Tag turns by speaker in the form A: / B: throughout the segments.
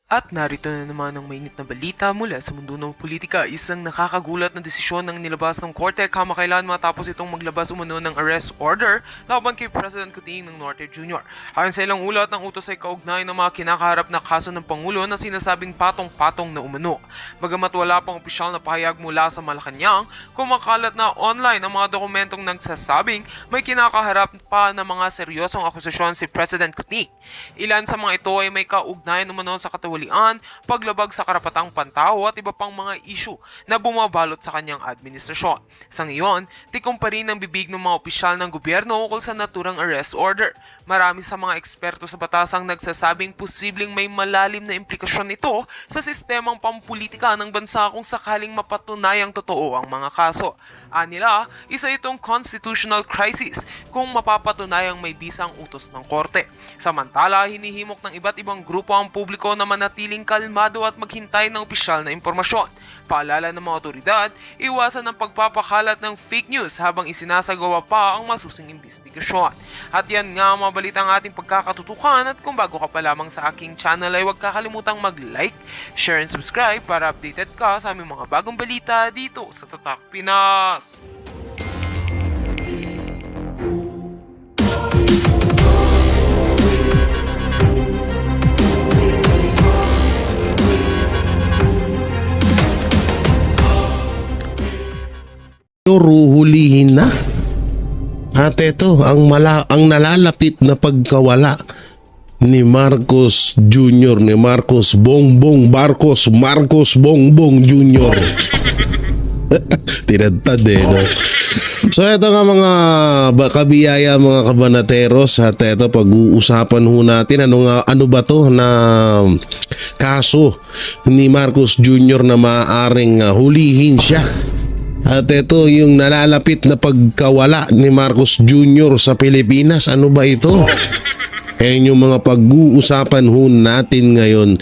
A: At narito na naman ang mainit na balita mula sa mundo ng politika. Isang nakakagulat na desisyon ng nilabas ng korte kamakailan matapos itong maglabas umano ng arrest order laban kay President Kuting ng Norte Jr. Ayon sa ilang ulat, ng utos ay kaugnay ng mga kinakaharap na kaso ng Pangulo na sinasabing patong-patong na umano. Bagamat wala pang opisyal na pahayag mula sa Malacanang, kumakalat na online ang mga dokumentong nagsasabing may kinakaharap pa na mga seryosong akusasyon si President Kuting. Ilan sa mga ito ay may kaugnayan umano sa katawalian, paglabag sa karapatang pantao at iba pang mga issue na bumabalot sa kanyang administrasyon. Sa ngayon, tikong pa rin ang bibig ng mga opisyal ng gobyerno ukol sa naturang arrest order. Marami sa mga eksperto sa batas ang nagsasabing posibleng may malalim na implikasyon nito sa sistemang pampulitika ng bansa kung sakaling mapatunayang totoo ang mga kaso. Anila, isa itong constitutional crisis kung mapapatunayang may bisang utos ng korte. Samantala, hinihimok ng iba't ibang grupo ang publiko na manatiling kalmado at maghintay ng opisyal na impormasyon. Paalala ng mga otoridad, iwasan ang pagpapakalat ng fake news habang isinasagawa pa ang masusing investigasyon. At yan nga ang mga balita ang ating pagkakatutukan, at kung bago ka pa lamang sa aking channel ay huwag kakalimutang mag-like, share and subscribe para updated ka sa aming mga bagong balita dito sa Tatak Pinas.
B: Ruhulihin na. At ito ang nalalapit na pagkawala ni Marcos Jr. ni Marcos Bongbong Marcos Bongbong Jr. Tinadtad no? So ito nga mga kabiyaya, mga kabanateros, at ito pag-uusapan ho natin ano ba to na kaso ni Marcos Jr. na maaaring hulihin siya. At ito yung nalalapit na pagkawala ni Marcos Jr. sa Pilipinas. Ano ba ito? Ayan yung mga pag-uusapan ho natin ngayon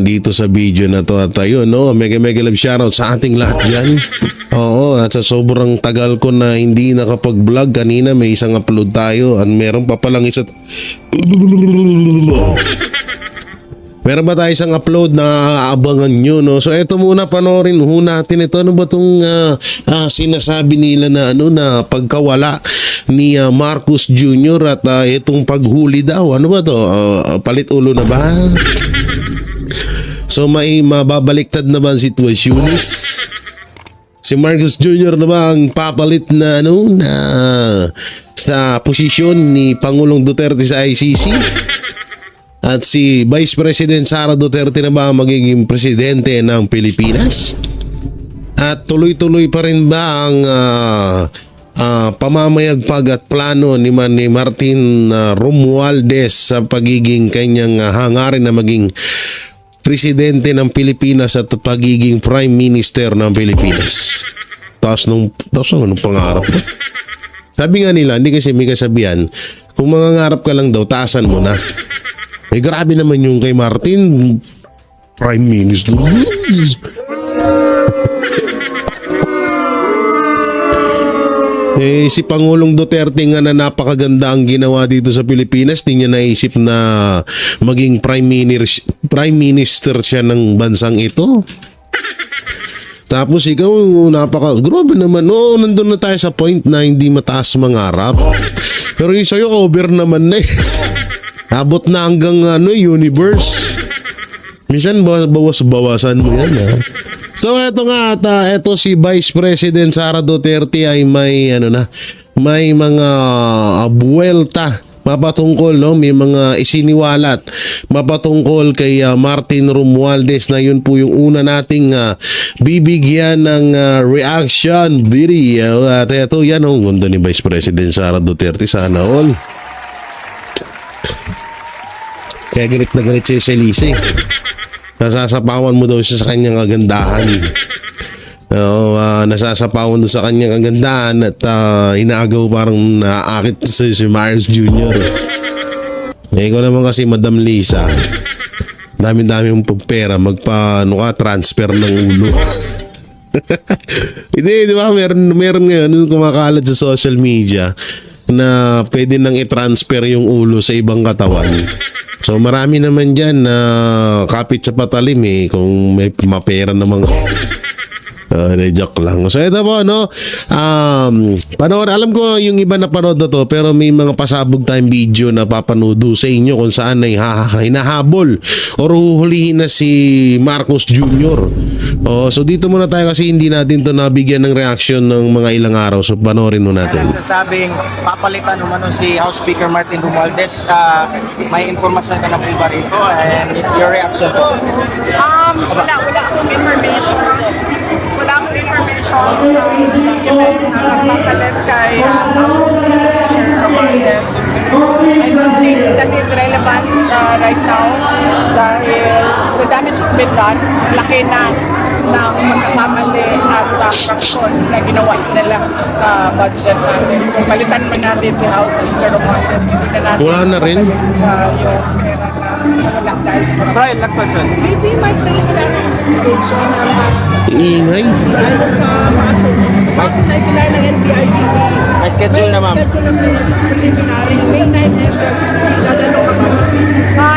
B: dito sa video na to. At ayun, no? Mega love shoutout sa ating lahat dyan. Oo, at sa sobrang tagal ko na hindi nakapag-vlog, kanina may isang upload tayo at meron pa palang isa. Meron ba tayo isang upload na aabangan nyo, no? So eto muna, panoorin ho natin ito. Ano ba itong sinasabi nila na na pagkawala ni Marcos Jr. at itong paghuli daw? Ano ba to? Palit ulo na ba? So may mababaliktad na ba ang sitwasyonis? Si Marcos Jr. na ba ang papalit na na sa posisyon ni Pangulong Duterte sa ICC? At si Vice President Sara Duterte na ba magiging presidente ng Pilipinas? At tuloy-tuloy pa rin ba ang pamamayagpag at plano ni Martin Romualdez sa pagiging kanyang hangarin na maging presidente ng Pilipinas at pagiging Prime Minister ng Pilipinas? Taos nung pangarap mo. Sabi nga nila, hindi kasi may kasabihan, kung mangangarap ka lang daw, taasan mo na. Eh grabe naman yung kay Martin, Prime Minister. Si Pangulong Duterte nga na napakaganda ang ginawa dito sa Pilipinas, di niya naisip na maging Prime Minister siya ng bansang ito. Tapos ikaw, grabe naman, nandun na tayo sa point na hindi mataas mangarap. Pero yung sa'yo, over naman na eh. Abot na hanggang universe. Minsan bawas-bawasan mo yan So eto nga eto si Vice President Sara Duterte ay may may mga buwelta mapatungkol, may mga isiniwalat mapatungkol kay Martin Romualdez na yun po yung una nating bibigyan ng reaction video. At eto yan ang ganda ni Vice President Sara Duterte, sana all. Kaya galit na galit si Elise. Nasasapawan mo daw siya sa kanyang kagandahan. Nasasapawan daw sa kanyang kagandahan at inaagaw parang naakit si Marcos Jr. Ikaw naman kasi, Madam Lisa, dami-dami mong pera, transfer ng ulo. Hindi, di ba? Meron ngayon kumakalat sa social media na pwede nang i-transfer yung ulo sa ibang katawan. So marami naman dyan na kapit sa patalim kung may mapera namang joke lang. So ito po, no? Panood, alam ko yung iba na panood na to, pero may mga pasabog tayong video na papanood sa inyo kung saan ay hinahabol o huhulihin na si Marcos Jr. So dito muna tayo kasi hindi natin to nabigyan ng reaction ng mga ilang araw. So panoorin mo natin.
C: Sabing papalitan naman si House Speaker Martin Romualdez, may impormasyon ka na po ba rito and your reaction po?
D: Wala akong information. Wala akong information sa document na nagpapalit kay House Speaker Romualdez. I don't think that is relevant right now dahil the damage has been done. Laki na ng pagkakamali at fraction na ginawa nila sa budget natin. So palitan pa natin si House Speaker Romualdez. Hindi na natin
B: Wala na rin?
D: yung pera na wala dahil sa
C: Brian, last question.
D: maybe may clarification
B: Iingay.
D: dahil sa mga mas na ng NBID.
C: May schedule na, ma'am.
D: Schedule na preliminary. May 9 and 16. Dadalo ka ba?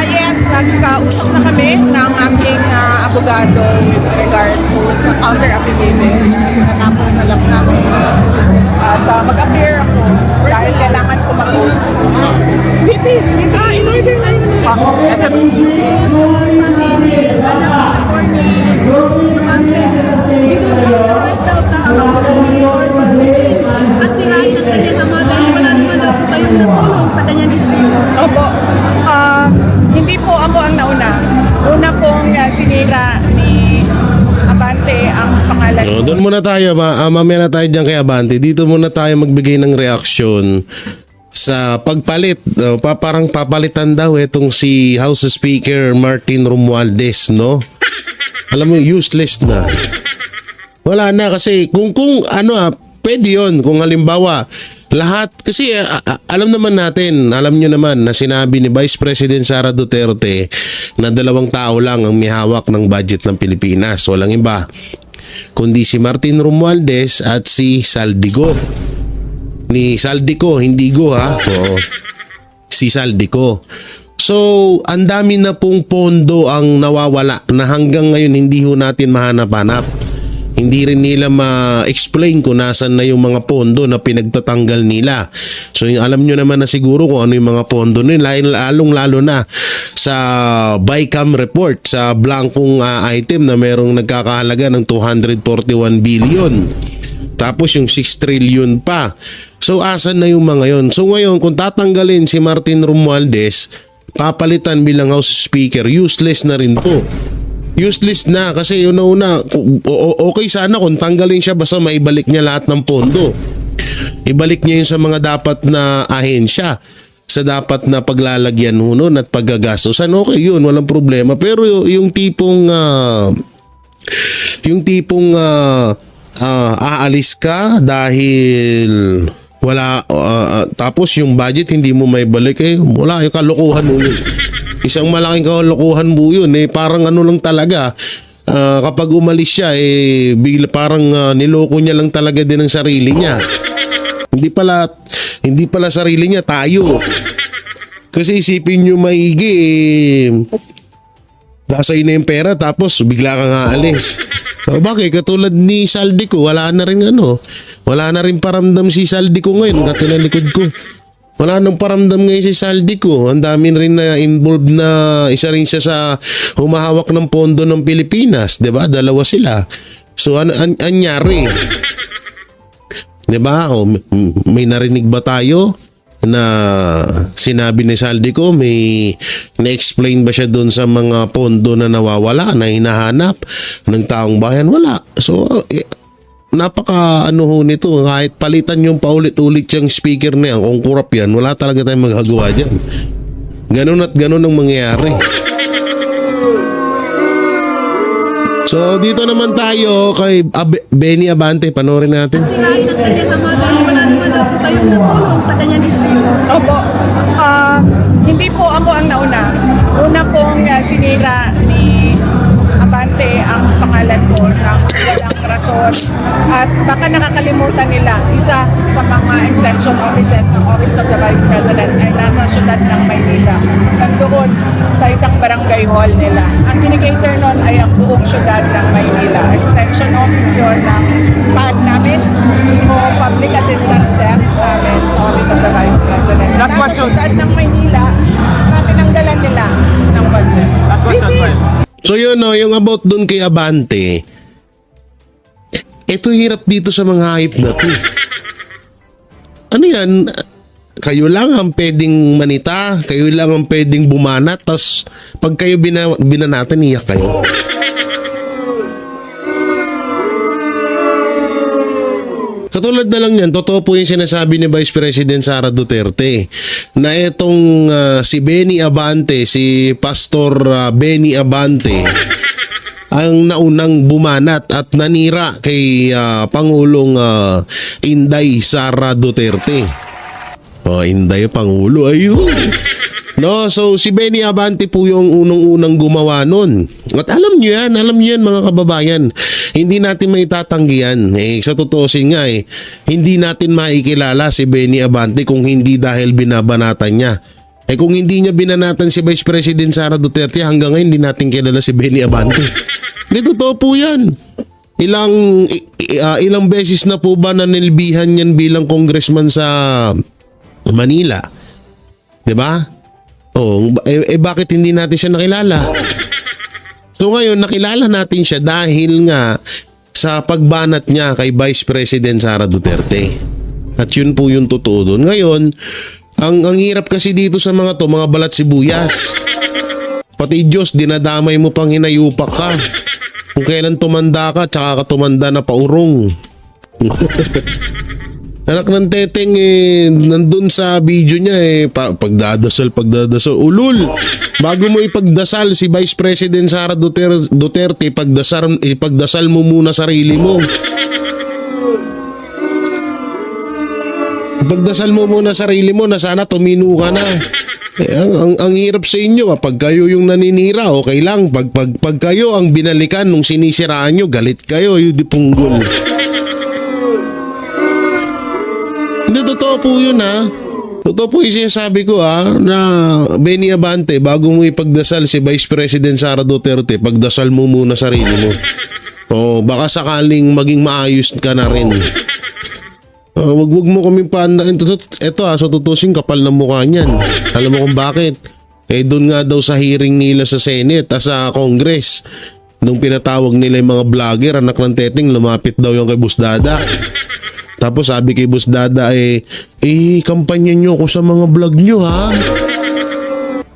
D: Yes, nagkausap na kami ng aking abogado with regard to sa counter affidavit. Natapos na lang namin. At mag-appear ako dahil kailangan ko mag-vote. Bibi! In order na yun.
C: Sa
E: at sirain ang kanyang ama dahil wala naman ako kayong natulong sa kanyang distrito.
D: Opo. Hindi po ako ang nauna. Una pong sinira ni Abante ang pangalan.
B: So, doon muna tayo, mamaya na tayo dyan kay Abante. Dito muna tayo magbigay ng reaksyon sa pagpalit. Parang papalitan daw itong si House Speaker Martin Romualdez, no? Alam mo, useless na. Wala na kasi kung pwede yun. Kung halimbawa, lahat, kasi alam naman natin, alam nyo naman na sinabi ni Vice President Sara Duterte na 2 tao lang ang may hawak ng budget ng Pilipinas. Walang iba, kundi si Martin Romualdez at si Saldico. Ni Saldico, hindi Go ha. Oo. Si Saldico. So, ang dami na pong pondo ang nawawala na hanggang ngayon hindi ho natin mahanap-hanap. Hindi rin nila ma-explain kung nasan na yung mga pondo na pinagtatanggal nila. So alam nyo naman na siguro kung ano yung mga pondo nila, lalong-lalo na sa BICAM report, sa blankong item na merong nagkakahalaga ng 241 billion. Tapos yung 6 trillion pa. So asan na yung mga yon? So ngayon kung tatanggalin si Martin Romualdez, papalitan bilang House Speaker, useless na rin po. Useless na kasi una-una, okay sana kung tanggalin siya basta maibalik niya lahat ng pondo. Ibalik niya yun sa mga dapat na ahensya, sa dapat na paglalagyan nun at paggagastosan. Okay yun, walang problema. Pero yung tipong aalis ka dahil wala, tapos yung budget hindi mo maibalik, wala, yung kalokohan mo yun. Isang malaking kalokohan mo yun. Parang ano lang talaga, kapag umalis siya, bigla parang niloko niya lang talaga din ang sarili niya. Hindi pala sarili niya, tayo. Kasi isipin nyo maigi, dasay na yung pera tapos bigla kang aalis. Bakit? Katulad ni Saldico, wala na rin paramdam si Saldico ngayon, katilang likod ko. Wala nang paramdam ngayon si Saldico. Ang dami rin na involved na isa rin siya sa humahawak ng pondo ng Pilipinas. 'Di ba? Dalawa sila. So anyari? 'Di ba? May narinig ba tayo na sinabi ni Saldico, may na-explain ba siya doon sa mga pondo na nawawala, na hinahanap ng taong bayan? Wala. So napaka nito, kahit palitan yung paulit-ulit yung speaker na yan, kung kurap yan, wala talaga tayong magagawa dyan. Ganun at ganun ang mangyayari. So dito naman tayo kay Benny Abante, panoorin natin.
E: At sirain ang kanyang ama dahil wala naman ako kayong natulong sa kanyang distrito.
D: Opo. Hindi po ako ang nauna. Una pong sinira ni Abante ang pangalan ko ng walang rason. At baka nakakalimutan nila, isa sa mga extension offices ng Office of the Vice President ay nasa syudad ng Maynila. Nandoon sa isang barangay hall nila. Ang kinikater nun ay ang buong syudad ng Maynila. Extension office yun ng PAD namin o Public Assistance Desk namin sa Office of the Vice President.
C: Last
D: Nasa
C: question.
D: syudad ng Maynila na tinanggalan nila ng budget.
C: Last question, Fred.
B: So yun no, yung about dun kay Abante, ito hirap dito sa mga hype na to. Ano yan? Kayo lang ang pwedeng manita, kayo lang ang pwedeng bumanat, tas pag kayo binanatan, iyak kayo. Katulad na lang yan, totoo po yung sinasabi ni Vice President Sara Duterte na itong si Benny Abante, si Pastor Benny Abante, ang naunang bumanat at nanira kay Pangulong Inday Sara Duterte. Oh, Inday Pangulo, ayun. No, so si Benny Abante po yung unang-unang gumawa nun. At alam nyo yan mga kababayan. Hindi natin maitatanggihan. Sa totoosin nga hindi natin maikilala si Benny Abante kung hindi dahil binabanatan niya. Kung hindi niya binanatan si Vice President Sara Duterte, hanggang ngayon hindi natin kilala si Benny Abante. Hindi, totoo po yan. Ilang beses na po ba nanilbihan yan bilang congressman sa Manila? 'Di ba? Oh, bakit hindi natin siya nakilala? So ngayon nakilala natin siya dahil nga sa pagbanat niya kay Vice President Sara Duterte. At yun po yung totoo doon. Ngayon, ang hirap kasi dito sa mga mga balat sibuyas. Pati Diyos, dinadamay mo pang hinayupak ka. Kung kailan tumanda ka, tsaka ka tumanda na paurong. Anak ng teteng nandun sa video niya pagdadasal. Ulul, bago mo ipagdasal si Vice President Sara Duterte, ipagdasal mo muna sarili mo. Ipagdasal mo muna sarili mo na sana tumino ka na. Ang hirap sa inyo kapag kayo yung naninira, okay lang. Pag kayo ang binalikan nung sinisiraan nyo, galit kayo, yung dipunggol. Hindi, totoo po yun Totoo po yung sinasabi ko na Benny Abante, bago mo ipagdasal si Vice President Sara Duterte, pagdasal mo muna sarili mo. Baka sakaling maging maayos ka na rin. Wag mo kami paandain. Ito so tutusin, kapal ng mukha niyan. Alam mo kung bakit? Doon nga daw sa hearing nila sa Senate, sa Congress, nung pinatawag nila yung mga vlogger, anak ng teteng, lumapit daw yung kay Boss Dada. Tapos sabi kay Boss Dada kampanya nyo ako sa mga vlog nyo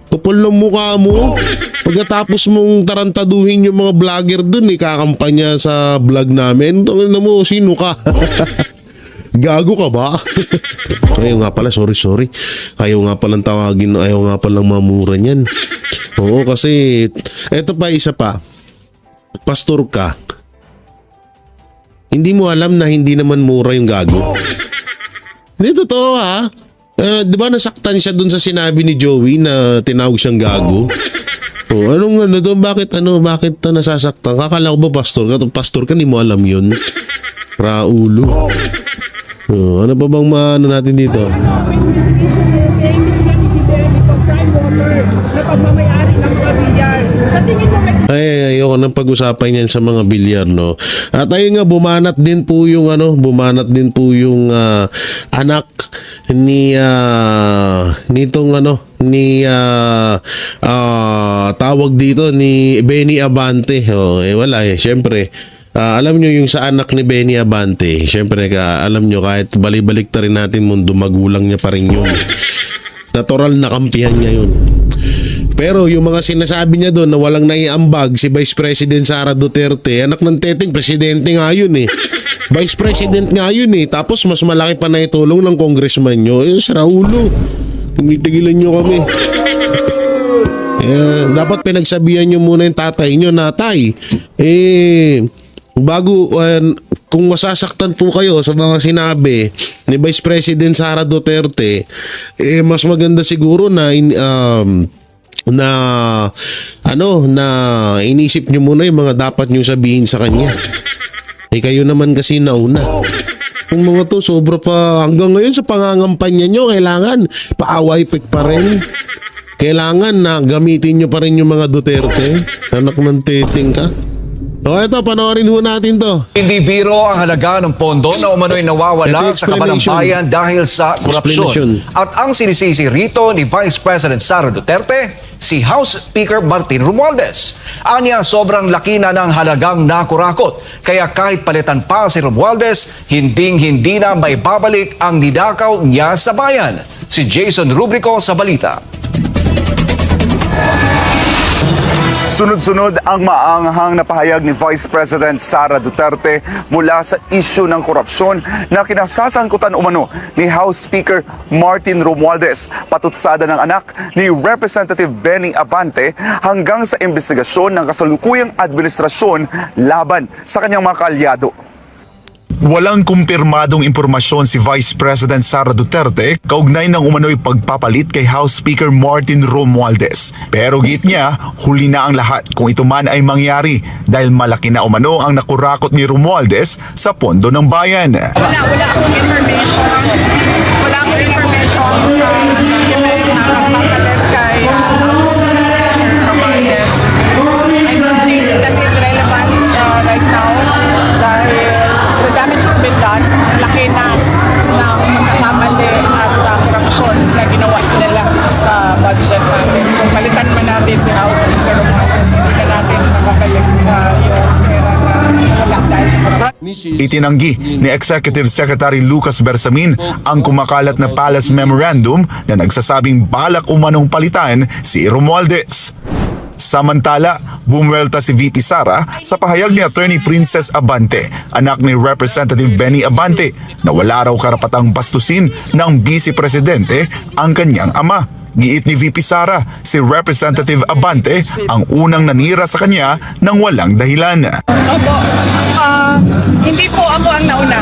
B: Kapal ng mukha mo. Pagkatapos mong tarantaduhin yung mga vlogger dun, kakampanya sa vlog namin. Tangin na mo, sino ka? Gago ka ba? Ayaw nga pala, sorry. Ayaw nga palang tawagin, ayaw nga palang mamura niyan. Oo, kasi eto pa, isa pa. Pastor ka. Hindi mo alam na hindi naman mura yung gago. Hindi, totoo di ba nasaktan siya dun sa sinabi ni Joey na tinawag siyang gago? Anong doon? Bakit nasasaktan? Kakala ko ba pastor ka? Pastor ka, hindi mo alam yun. Raulo. Ano pa bang maano natin dito? Ayoko nang pag-usapan yan sa mga bilyar, no. At ayun nga, bumanat din po yung anak ni tawag dito ni Benny Abante. Wala syempre. Alam nyo yung sa anak ni Benny Abante, syempre alam nyo kahit balibalik ta rin natin mundo, magulang niya pa rin yun. Natural na kampihan niya yun. Pero yung mga sinasabi niya doon na walang naiambag si Vice President Sara Duterte, anak ng teteng, presidente nga yun Vice President nga yun Tapos mas malaki pa na itulong ng congressman nyo. Sa Raulo, tumitigilan nyo kami. Dapat pinagsabihan nyo muna yung tatay nyo na, tay, bago, kung masasaktan po kayo sa mga sinabi ni Vice President Sara Duterte, mas maganda siguro na na inisip nyo muna yung mga dapat nyo sabihin sa kanya. Kayo naman kasi nauna. Kung mga to, sobra pa hanggang ngayon sa pangangampanya nyo, kailangan paaway pa rin. Kailangan na gamitin nyo pa rin yung mga Duterte. Anak ng titing ka. O eto, panoorin ho natin to.
F: Hindi biro ang halaga ng pondo na umano'y nawawala
B: Ito
F: sa kabanang
B: explanation.
F: bayan dahil sa korupsyon.
B: Explanation.
F: At ang sinisisi rito ni Vice President Sara Duterte, si House Speaker Martin Romualdez. Anya, sobrang laki na ng halagang nakurakot. Kaya kahit palitan pa si Romualdez, hinding-hindi na may babalik ang nidakaw niya sa bayan. Si Jason Rubrico sa balita.
G: Sunod-sunod ang maanghang na pahayag ni Vice President Sara Duterte mula sa isyu ng korupsyon na kinasasangkutan umano ni House Speaker Martin Romualdez, patutsada ng anak ni Representative Benny Abante hanggang sa investigasyon ng kasalukuyang administrasyon laban sa kanyang mga kaalyado.
H: Walang kumpirmadong impormasyon si Vice President Sara Duterte kaugnay ng umano'y pagpapalit kay House Speaker Martin Romualdez. Pero git niya, huli na ang lahat kung ito man ay mangyari dahil malaki na umano ang nakurakot ni Romualdez sa pondo ng bayan.
D: Wala akong information. Wala akong information sa document na nagpapalit kay Romualdez. I don't think that is relevant right now dahil the damage has been done. Laki na ng pagkakamali at korupsyon na ginawa nila sa budget natin. So palitan mo natin si House Speaker Romualdez. Hindi na natin mababalik yung pera na wala dahil sa korupsyon.
H: Itinanggi ni Executive Secretary Lucas Bersamin ang kumakalat na Palace Memorandum na nagsasabing balak umanong palitan si Romualdez. Samantala, bumuelta si VP Sara sa pahayag ni Attorney Princess Abante, anak ni Representative Benny Abante, na wala raw karapatang bastusin ng Vice Presidente ang kanyang ama. Giit ni VP Sara, si Representative Abante ang unang nanira sa kanya ng walang dahilan.
D: Opo, hindi po ako ang nauna.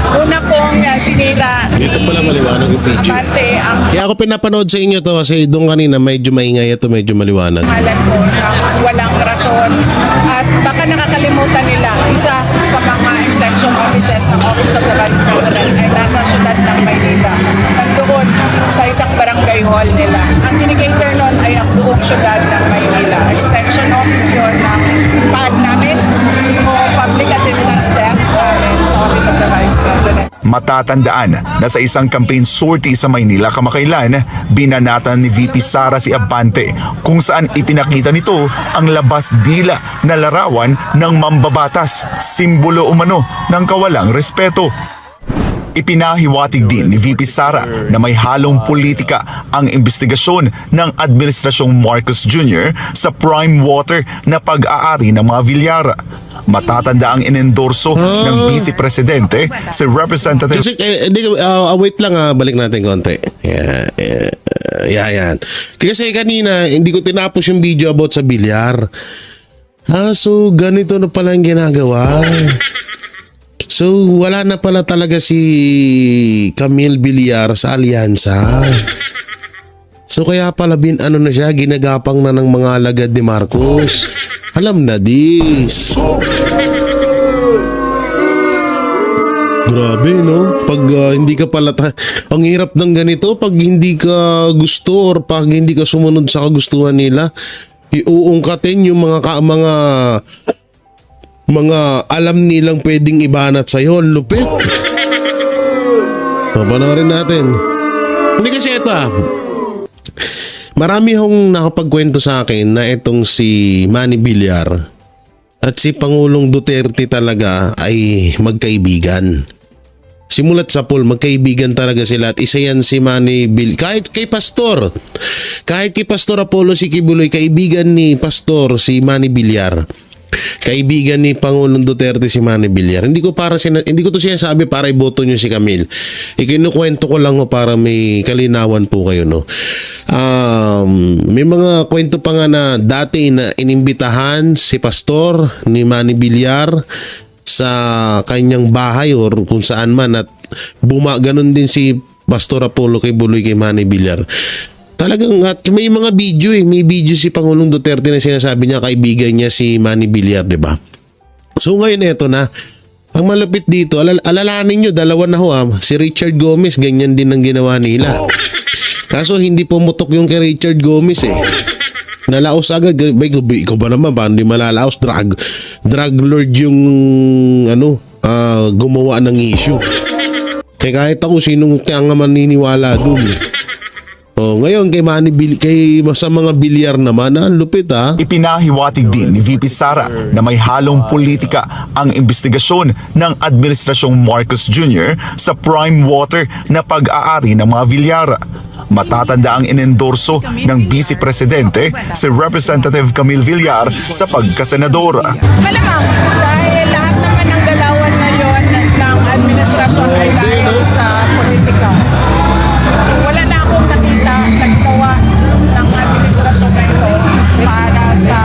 D: Una pong sinira
B: Dito pala maliwanag yung video.
D: Abante ang
B: Kaya ako pinapanood sa inyo to kasi doon kanina medyo maingay ito, medyo maliwanag.
D: pangalan ko na walang rason. At baka nakakalimutan nila, isa sa mga extension offices ng Office of the Vice President ay nasa syudad ng Maynila. Nandoon sa isang barangay hall nila. Ang indicator nun ay ang buong syudad ng Maynila. Extension office yun ng PAD namin o Public Assistance Desk namin sa Office of the Vice President.
H: Matatandaan na sa isang campaign sortie sa Maynila kamakailan, binanatan ni VP Sara si Abante kung saan ipinakita nito ang labas dila na larawan ng mambabatas, simbolo umano ng kawalang respeto. Ipinahiwatig din ni VP Sara na may halong politika ang investigasyon ng Administrasyong Marcos Jr. sa prime water na pag-aari ng mga Villara. Matatanda ang inendorso ng Vice Presidente si Representative
B: Kasi, wait lang balik natin konti. Yan. Kasi kanina, hindi ko tinapos yung video about sa bilyar. So ganito na pala ang ginagawa. So, wala na pala talaga si Camille Villar sa alyansa. So, kaya pala na siya, ginagapang na ng mga alagad ni Marcos. Alam na this. Grabe, no? Pag hindi ka pala... ang hirap ng ganito, pag hindi ka gusto or pag hindi ka sumunod sa kagustuhan nila, iuungkatin yung mga alam nilang pwedeng ibanat sa'yo. Lupit. Papanoorin natin. Hindi kasi ito marami hong nakapagkwento sa akin na itong si Manny Villar at si Pangulong Duterte talaga ay magkaibigan. Simulat sa pool, magkaibigan talaga sila at isa yan si Manny Villar. Kahit kay Pastor Apollo si Kibuloy, kaibigan ni Pastor si Manny Villar. Kaibigan ni Pangulong Duterte si Manny Villar. Hindi ko to sinasabi para iboto nyo si Camille. Ikinukwento ko lang para may kalinawan po kayo, no. May mga kwento pa nga na dati na inimbitahan si Pastor ni Manny Villar sa kanyang bahay or kung saan man at ganun din si Pastor Apollo kay Buloy kay Manny Villar. Talagang at may mga video may video si Pangulong Duterte na sinasabi niya kaibigan niya si Manny Villar, 'di ba? So ngayon eto na. Ang malapit dito, alalahanin nyo, dalawa na ho si Richard Gomez, ganyan din ang ginawa nila. Kaso hindi pumutok yung kay Richard Gomez Nalaos agad. Ikaw ba naman, paano di malalaos? Drug lord yung gumawa ng issue. Kaya kahit ako sinong kaya nga maniniwala dun. Ngayon sa mga Villar naman, lupit
H: Ipinahiwatig din ni VP Sara na may halong politika ang investigasyon ng Administrasyong Marcos Jr. sa prime water na pag-aari ng mga Villar. Matatanda ang inendorso ng Vice Presidente si Representative Camille Villar sa pagkasenador.
D: Malamang, dahil lahat naman ng galawan ngayon ng administrasyon ay dahil sa politika. So, wala na akong nakita nagtawa ng administrasyon na ito para sa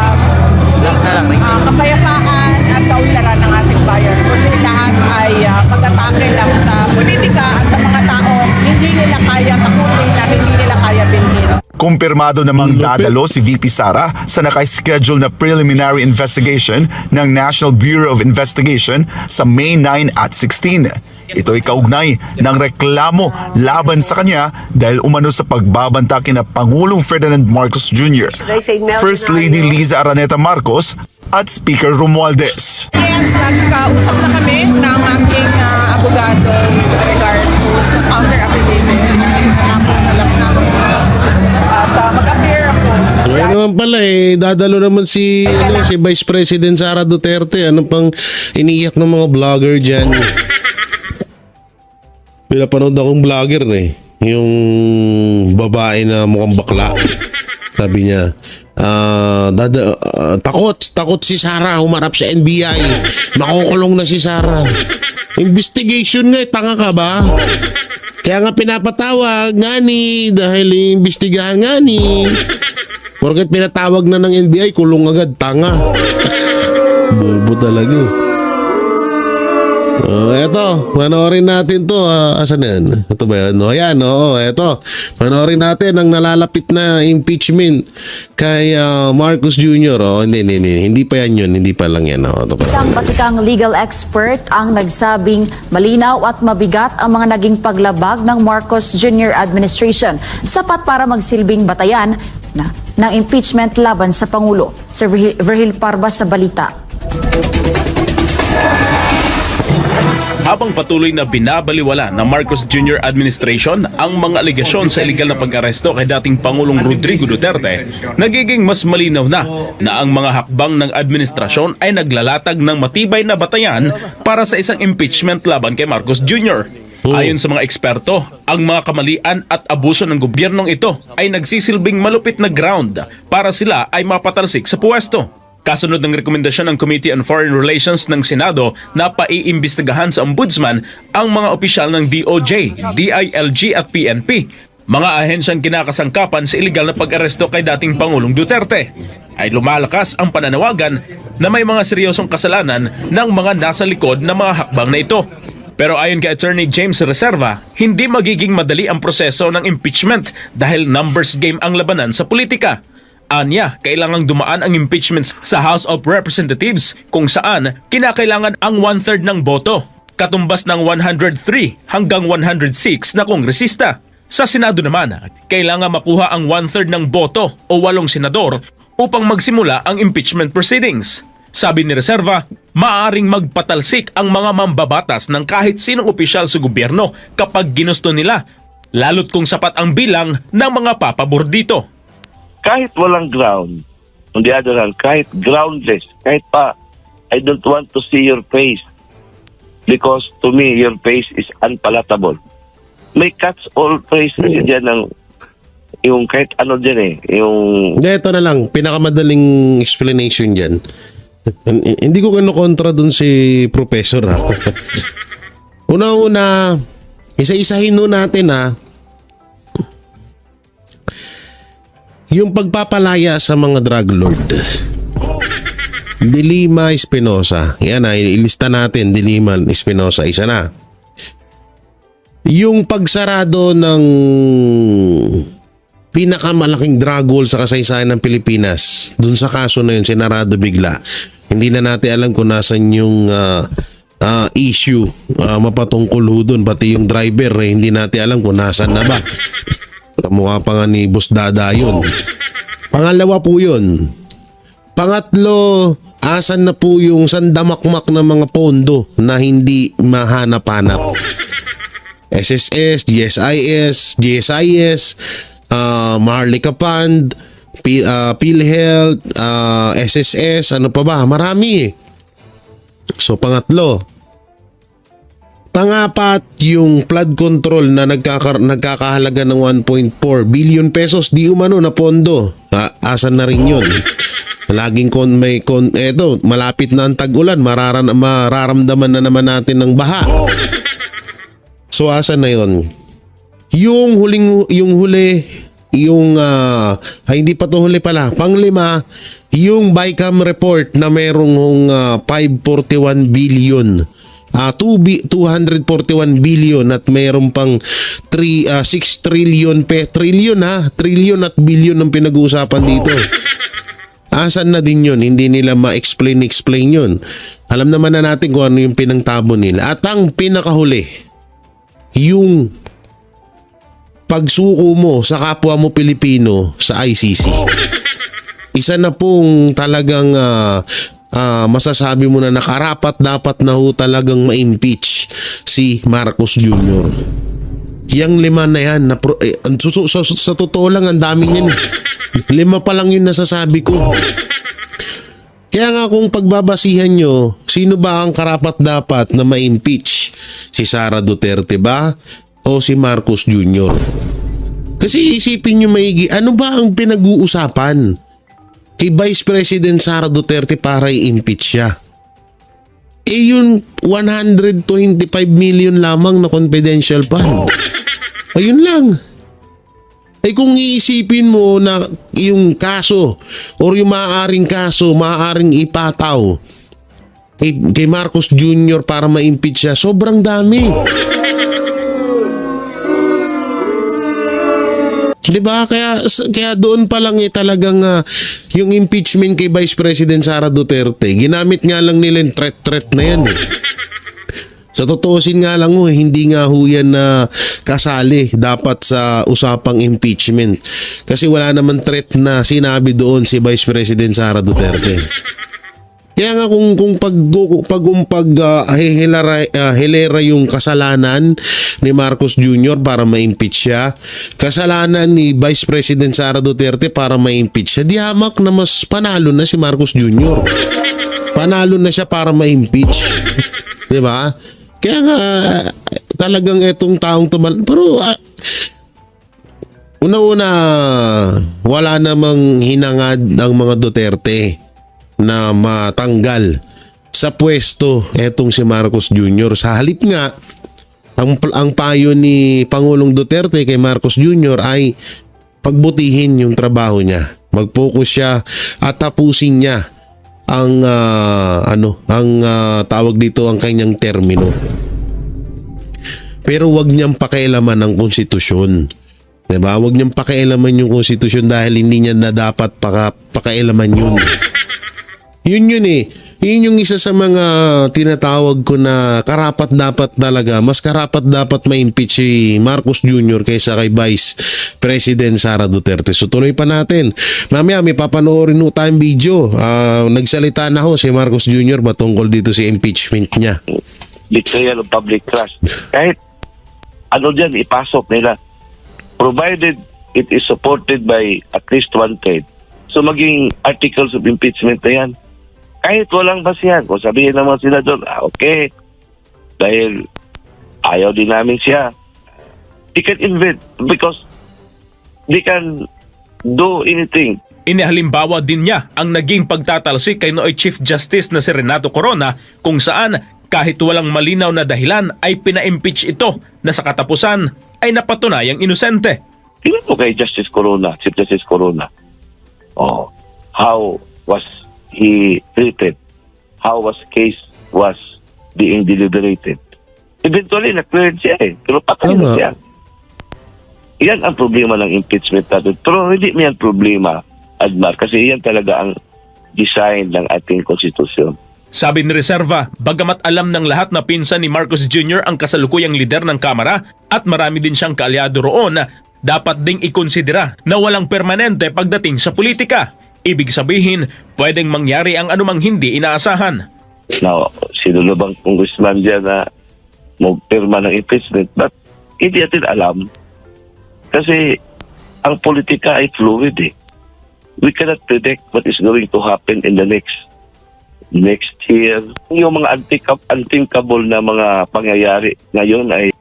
D: kapayapaan at kaunlaran ng ating bayan. Kundi lahat ay pag-atake lang sa politika at sa mga tao hindi nila kaya takutin at hindi nila kaya bilhin.
H: Kumpirmado namang dadalo si VP Sara sa naka-schedule na preliminary investigation ng National Bureau of Investigation sa May 9 at 16. Ito'y kaugnay ng reklamo laban sa kanya dahil umano sa pagbabanta kina Pangulong Ferdinand Marcos Jr., First Lady Liza Araneta Marcos at Speaker Romualdez.
D: Yes, nagkausap na kami ng aking abogado with regard to sa counter-affidavit. Natapos na lang namin. At mag-appear ako.
B: Ngayon naman pala dadalo naman si Vice President Sara Duterte. Ano pang iniiyak ng mga vlogger dyan? Pinapanood akong vlogger yung babae na mukhang bakla. Sabi niya, takot si Sara humarap sa NBI. Makukulong na si Sara. Investigation nga, tanga ka ba? Kaya nga pinapatawag nga dahil iimbestigahan nga Porket pinatawag na ng NBI, kulong agad, tanga. Bobo talaga eto, panoorin natin to. Asan yan? Ito ba yan? Ayan, eto. Panoorin natin ang nalalapit na impeachment kay Marcos Jr. Hindi pa yan yun. Hindi pa lang yan. Ito pa.
I: Isang batikang legal expert ang nagsabing malinaw at mabigat ang mga naging paglabag ng Marcos Jr. administration. Sapat para magsilbing batayan ng impeachment laban sa Pangulo. Sir Virgil Parba sa balita.
J: Habang patuloy na binabaliwala ng Marcos Jr. administration ang mga alegasyon sa iligal na pag-aresto kay dating Pangulong Rodrigo Duterte, nagiging mas malinaw na ang mga hakbang ng administrasyon ay naglalatag ng matibay na batayan para sa isang impeachment laban kay Marcos Jr. Ayon sa mga eksperto, ang mga kamalian at abuso ng gobyernong ito ay nagsisilbing malupit na ground para sila ay mapatalsik sa puwesto. Kasunod ng rekomendasyon ng Committee on Foreign Relations ng Senado na paiimbestigahan sa Ombudsman ang mga opisyal ng DOJ, DILG at PNP, mga ahensyang kinakasangkapan sa iligal na pag-aresto kay dating Pangulong Duterte. Ay lumalakas ang pananawagan na may mga seryosong kasalanan ng mga nasa likod ng mga hakbang na ito. Pero ayon kay Attorney James Reserva, hindi magiging madali ang proseso ng impeachment dahil numbers game ang labanan sa politika. Anya, kailangang dumaan ang impeachment sa House of Representatives kung saan kinakailangan ang 1/3 ng boto, katumbas ng 103 hanggang 106 na kongresista. Sa Senado naman, kailangan makuha ang 1/3 ng boto o 8 senador upang magsimula ang impeachment proceedings. Sabi ni Reserva, maaaring magpatalsik ang mga mambabatas ng kahit sinong opisyal sa gobyerno kapag ginusto nila, lalo't kung sapat ang bilang ng mga papabor dito.
K: Kahit walang ground, on the other hand, kahit groundless, kahit pa, I don't want to see your face because to me, your face is unpalatable. May cat's all face kasi dyan ng yung kahit ano dyan yung...
B: Ito na lang, pinakamadaling explanation dyan. Hindi ko kontra dun si Professor Una-una, isa-isahin natin yung pagpapalaya sa mga drug lord. Dilima Espinosa. Yan ilista natin. Dilima Espinosa. Isa na. Yung pagsarado ng pinakamalaking drug war sa kasaysayan ng Pilipinas. Dun sa kaso na yun, sinarado bigla. Hindi na natin alam kung nasan yung issue mapatungkol ho dun. Pati yung driver, hindi natin alam kung nasan na ba. Mukha pa nga ni Boss Dada yun. Pangalawa po yun. Pangatlo, asan na po yung sandamakmak ng mga pondo na hindi mahanap-hanap? SSS, GSIS, Maharlika Fund, PhilHealth, SSS, ano pa ba? Marami eh. So pangatlo. Pangapat, yung flood control na nagkakahalaga ng 1.4 billion pesos di umano na pondo. Asan na rin yun? Laging eto, malapit na ang tag-ulan, mararamdaman na naman natin ng baha. So asan na yun? Yung hindi pa to huli pala. Panglima, yung BICAM report na merong 541 billion. 241 billion at mayroon pang 6 trillion trillion at billion ang pinag-uusapan dito. Asan na din yun? Hindi nila ma-explain yun. Alam naman na natin kung ano yung pinangtabo nila. At ang pinakahuli, yung pagsuko mo sa kapwa mo Pilipino sa ICC. Isa na pong talagang masasabi mo na nakarapat dapat na ho talagang ma-impeach si Marcos Jr. Yang 5 na yan, sa totoo lang ang dami yan. 5 pa lang yung nasasabi ko. Kaya nga kung pagbabasihan nyo, sino ba ang karapat dapat na ma-impeach? Si Sara Duterte ba? O si Marcos Jr.? Kasi isipin nyo maigi, ano ba ang pinag-uusapan kay Vice President Sara Duterte para i-impeach siya? Yung 125 million lamang na confidential fund. Ayun lang. Kung iisipin mo na yung kaso or yung maaaring kaso, maaaring ipataw kay Marcos Jr. para ma-impeach siya, sobrang dami. Diba? Kaya doon pa lang talagang yung impeachment kay Vice President Sara Duterte, ginamit nga lang nila yung threat na yan eh. Sa totoosin nga lang hindi nga yan na kasali dapat sa usapang impeachment. Kasi wala naman threat na sinabi doon si Vice President Sara Duterte. Kaya nga kung hilera yung kasalanan ni Marcos Jr. para ma-impeach siya, kasalanan ni Vice President Sara Duterte para ma-impeach siya, di hamak na mas panalo na si Marcos Jr. Panalo na siya para ma-impeach. Diba? Kaya nga talagang etong taong pero una-una wala namang hinangad ang mga Duterte na matanggal sa pwesto etong si Marcos Jr. Sa halip nga, ang payo ni Pangulong Duterte kay Marcos Jr. ay pagbutihin yung trabaho niya. Mag-focus siya at tapusin niya ang tawag dito ang kanyang termino. Pero wag niyang pakialaman ang konstitusyon. Diba? Wag niyang pakialaman yung konstitusyon dahil hindi niya na dapat pakialaman yun. Yun eh. Yun yung isa sa mga tinatawag ko na karapat dapat talaga. Mas karapat dapat ma-impeach si Marcos Jr. kaysa kay Vice President Sara Duterte. So tuloy pa natin. Mamaya may papanoorin ho tayong video. Nagsalita na ho si Marcos Jr. batungkol dito si impeachment niya.
K: Betrayal of public trust. Kahit ano dyan, ipasok nila. Provided it is supported by at least 1/3. So maging articles of impeachment na yan. Kahit walang basihan, kung sabihin naman sila doon, okay, dahil ayaw din namin siya, they can invent because they can do anything.
J: Inihalimbawa din niya ang naging pagtatalsik kay Nooy Chief Justice na si Renato Corona kung saan kahit walang malinaw na dahilan ay pina-impeach ito na sa katapusan ay napatunayang inosente.
K: Tingnan mo kay Justice Corona, Chief Justice Corona. How was he treated? How was case was being deliberated? Eventually, na-cleared siya eh. Pero patay na siya. Yan ang problema ng impeachment natin. Pero hindi mo yan problema, Admar, kasi yan talaga ang design ng ating konstitusyon.
J: Sabi ni Reserva, bagamat alam ng lahat na pinsan ni Marcos Jr. ang kasalukuyang lider ng Kamara at marami din siyang kaalyado roon, dapat ding ikonsidera na walang permanente pagdating sa politika. Ibig sabihin, pwedeng mangyari ang anumang hindi inaasahan.
K: Now, sino na bang congressman dyan na magpirma ng impeachment? But hindi natin alam. Kasi ang politika ay fluid eh. We cannot predict what is going to happen in the next year. Yung mga unthinkable na mga pangyayari ngayon ay